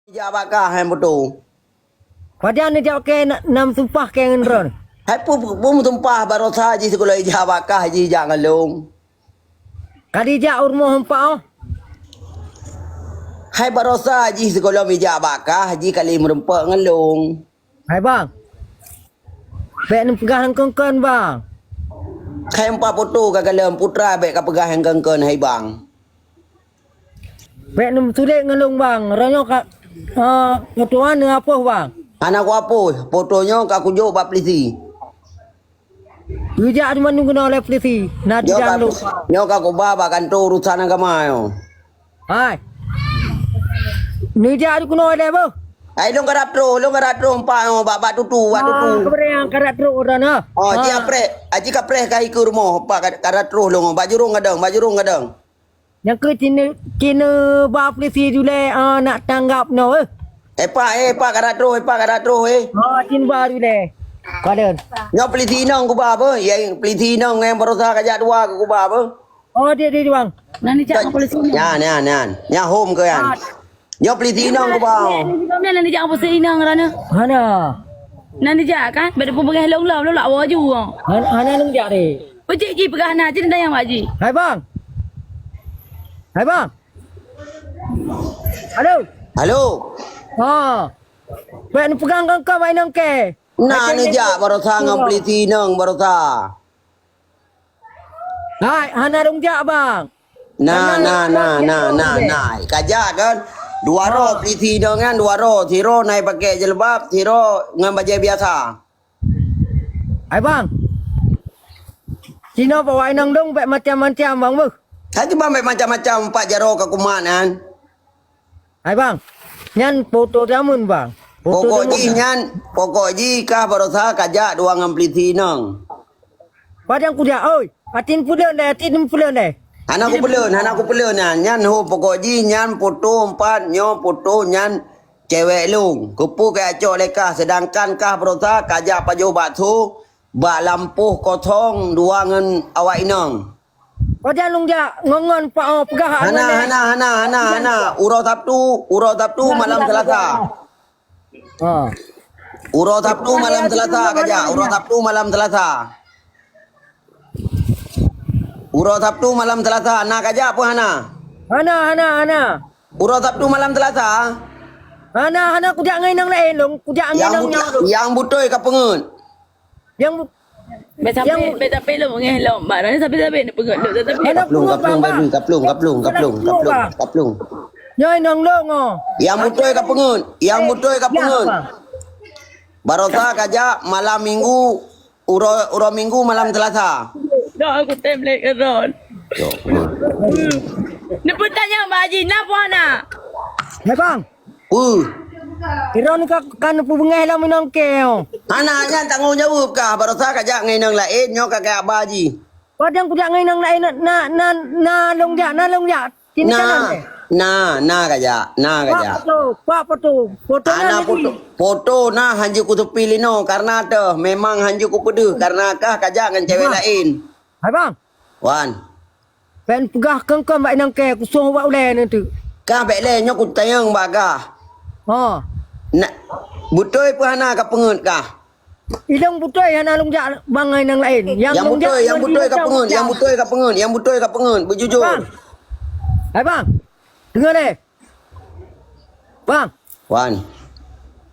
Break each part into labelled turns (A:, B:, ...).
A: Jabakah yang betul.
B: Padahal ni jawab ke nam sumpah ke ngeron.
A: Hai pun tumpah baru saja sekolah jabakah ji jangan long.
B: Kadijak urmo hempa oh.
A: Hai baru saja sekolah jabakah ji kali merempak ngelong.
B: Hai bang. Bek ni pegahan kongkon bang.
A: Hai empat foto kagalam putra bek kapegah yang kengken hai bang.
B: Bek ni sulit ngelung bang. Ronyo kat ketuan ni apa bang?
A: Anak aku apa? Fotonya kak kujuk bab polisi.
B: Wijak cuma nunggu oleh polisi. Nak dijang lu.
A: Nyo kak kubah kantor urusan agama yo.
B: Hai. Wijak aku nak oleh bu.
A: Ai long karatro empat yo bab tutu.
B: Kepada yang karat teruk orang ha.
A: Oh, ji apre, aji kapre kai ke rumah apa karatro long bajurung kadang.
B: Yang ke Cina bah polisi jule nak tanggap no eh.
A: Epa karatro eh.
B: Cina bah jule. Kaden.
A: Nyo polisi nong kubah apa? Yang polisi nong yang berusaha kajak dua ke kubah apa?
B: Oh dia bang.
C: Nani cak polisi ni.
A: Nya home ke kan? Nyo polisi nong kubah.
C: Nani cak polisi ni ngarana.
B: Hana.
C: Nani cak kan? Bada pun pegang long lah lak waju.
B: Hana nung jak ni.
C: Pecik ji pegang na cina dah yang waji.
B: Hai bang. Hai bang. Halo.
A: Halo.
B: Bek ni pegang kau main nang ke.
A: Nah ni jak berusaha ngam polisi nong berusaha.
B: Hai, hana dong jak bang.
A: Nah. Kajak kan? Dua roh polisi nong kan dua roh. Tiro naik pakai jilbab, tiro ngam baju biasa.
B: Hai bang. Cina bawa nang dong bek macam-macam bang bu.
A: Haji bang macam-macam empat jaro ke kuman kan.
B: Hai bang. Nyan foto jamun bang.
A: Pokok ji kah berusaha kajak dua ngam polisi nong.
B: Padang kuda oi. Atin pulen deh.
A: Anak aku pelun nyan ho pokok ji nyan foto empat nyo foto nyan cewek lung. Kupu ke acok leka sedangkan kah berusaha kajak paju batu bak lampuh kosong dua ngan awak inong.
B: Padang lung jak ngongon pak pegah.
A: Hana. Urau Sabtu malam Selasa. Urau Sabtu malam Selasa kajak. Urau Sabtu malam Selasa. Nak kajak apa Hana?
B: Hana.
A: Urau Sabtu malam Selasa.
B: Hana kujak ngai nang lain long. Kujak ngai nang
A: Yang butoi ka pengut.
B: Yang
C: Beta pelo mengen long. Barang ni sampai ni pegang duk tapi.
A: Kaplung.
B: Nyai nang long oh.
A: Yang butoi ka pengut. Barosa kajak malam Minggu urau Minggu malam Selasa.
C: Dah aku template keron. Ni bertanya Mbak Haji, napa nak?
B: Hai bang. Kira ni kan pubengah lah minang ke.
A: Anak nyan tanggung jawab kah barosa kajak ngai nang lain nyo kakak abaji.
B: Padang kujak ngai nang lain na long jak. Sini kanan deh.
A: Nah kajak.
B: Foto
A: Ana foto nah hanju ku tepil no karena tu memang hanju ku pedih karena kah kajak dengan cewek lain.
B: Hai bang.
A: Wan.
B: Pen pegah kengkon bak nang ke kusung bak ule ni tu.
A: Kah bek le nyo ku tayang bagah. Nak butoi pun hana ka pengut kah?
B: Idang butoi hana long jak bang ngai nang lain.
A: Yang butoi ka pengut, berjujur.
B: Bang. Hai bang. Dengar deh. Bang.
A: Wan.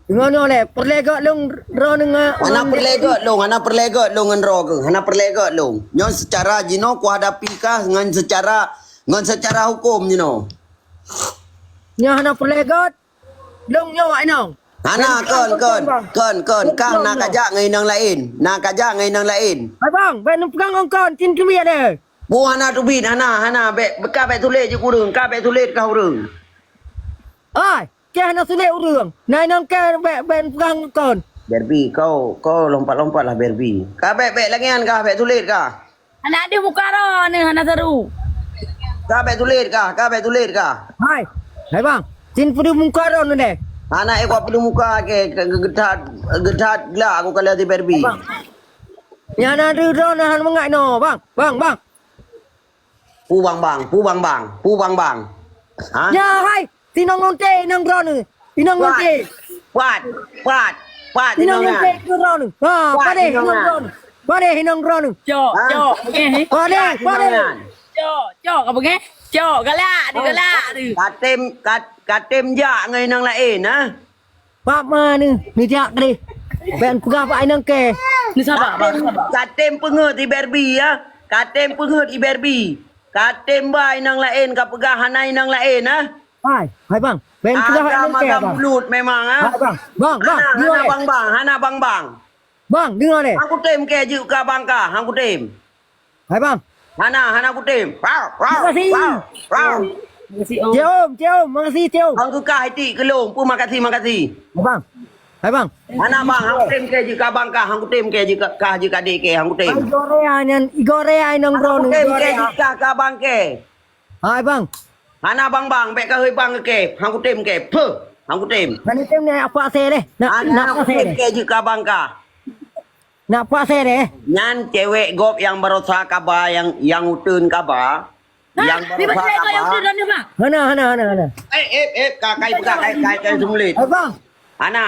B: Dengar ni oleh perlega long ro dengan
A: Hana perlegot long ngan ro ke? Hana perlegot long. Nyo secara jino ku hadapi kah dengan secara hukum jino.
B: Nya hana perlega long nyo wak nang.
A: Hana kon kah nak kajak ngai nang lain.
B: Hai bang, ben pegang kongkon tin kemiat deh.
A: Bu hana tu bin hana bek tulis je kurung, kah bek tulis kah urung.
B: Ai, ke hana sulit urang. Nai nang ke ben pegang kongkon.
A: Berbi kau lompat-lompat lah Berbi. Kah bek lagian kah bek tulis kah?
C: Anak dia muka ron ni anak seru.
A: Kah bek tulis kah?
B: Hai bang, tin pudu muka ron deh.
A: Anak aku perlu muka ke gedat gelak aku kalau di Berbi.
B: Nya na du ron han mengai no, bang.
A: Pu bang. Ha?
B: Ya hai, tinong nonte nang ron ni. Inang ngke.
A: Pat.
B: Inang ngke keron. Ha, pade
A: Inang
B: hinang ron. Pade hinang ron.
C: Cok, cok, mengeh.
B: Pade.
C: Cok, apa mengeh? Cok, galak dia.
A: Katem ja ngai nang lain ha.
B: Pak mana ni jak ni. Ben pegah pak inang ke.
C: Ni sabar, bang.
A: Katem pengut i berbi ya. Katem pengut i berbi. Katem bai nang lain ka pegah hanai nang lain ha.
B: Hai bang. Ben pegah pak inang ke
A: Agam
B: bang.
A: mulut memang ha.
B: Hai bang. Bang,
A: Hana bang.
B: Bang, dengar ni.
A: Aku tem ke ju ka bang ka. Aku tem.
B: Hai bang.
A: Hana aku tem.
B: Terima kasih.
C: Makasih om.
B: Cium, makasih cium.
A: Aku ka hati kelong. Pu makasih.
B: Hai bang.
A: Hana bang, aku tem ke ju ka bang ka. Aku tem ke ju ka ju ka dik ke. Aku tem.
B: Igore inang ron.
A: Aku tem ke ju ka bang ke.
B: Hai bang.
A: Hana bang bek ka hoi bang ke. Aku tem ke. Puh. Aku tem.
B: Kan tem ni apa saya deh? Nak
A: Aku
B: apa saya
A: tem
B: deh?
A: ke ju ka bang ka.
B: Nak apa saya deh?
A: Nyan cewek gop yang berusaha kaba yang utun kaba. Yang
C: Ni
A: berusaha
C: betul kau yang
A: kaba.
C: sudah ni bang.
B: Hana.
A: Kai pegang kai sulit.
B: Hai bang.
A: Hana.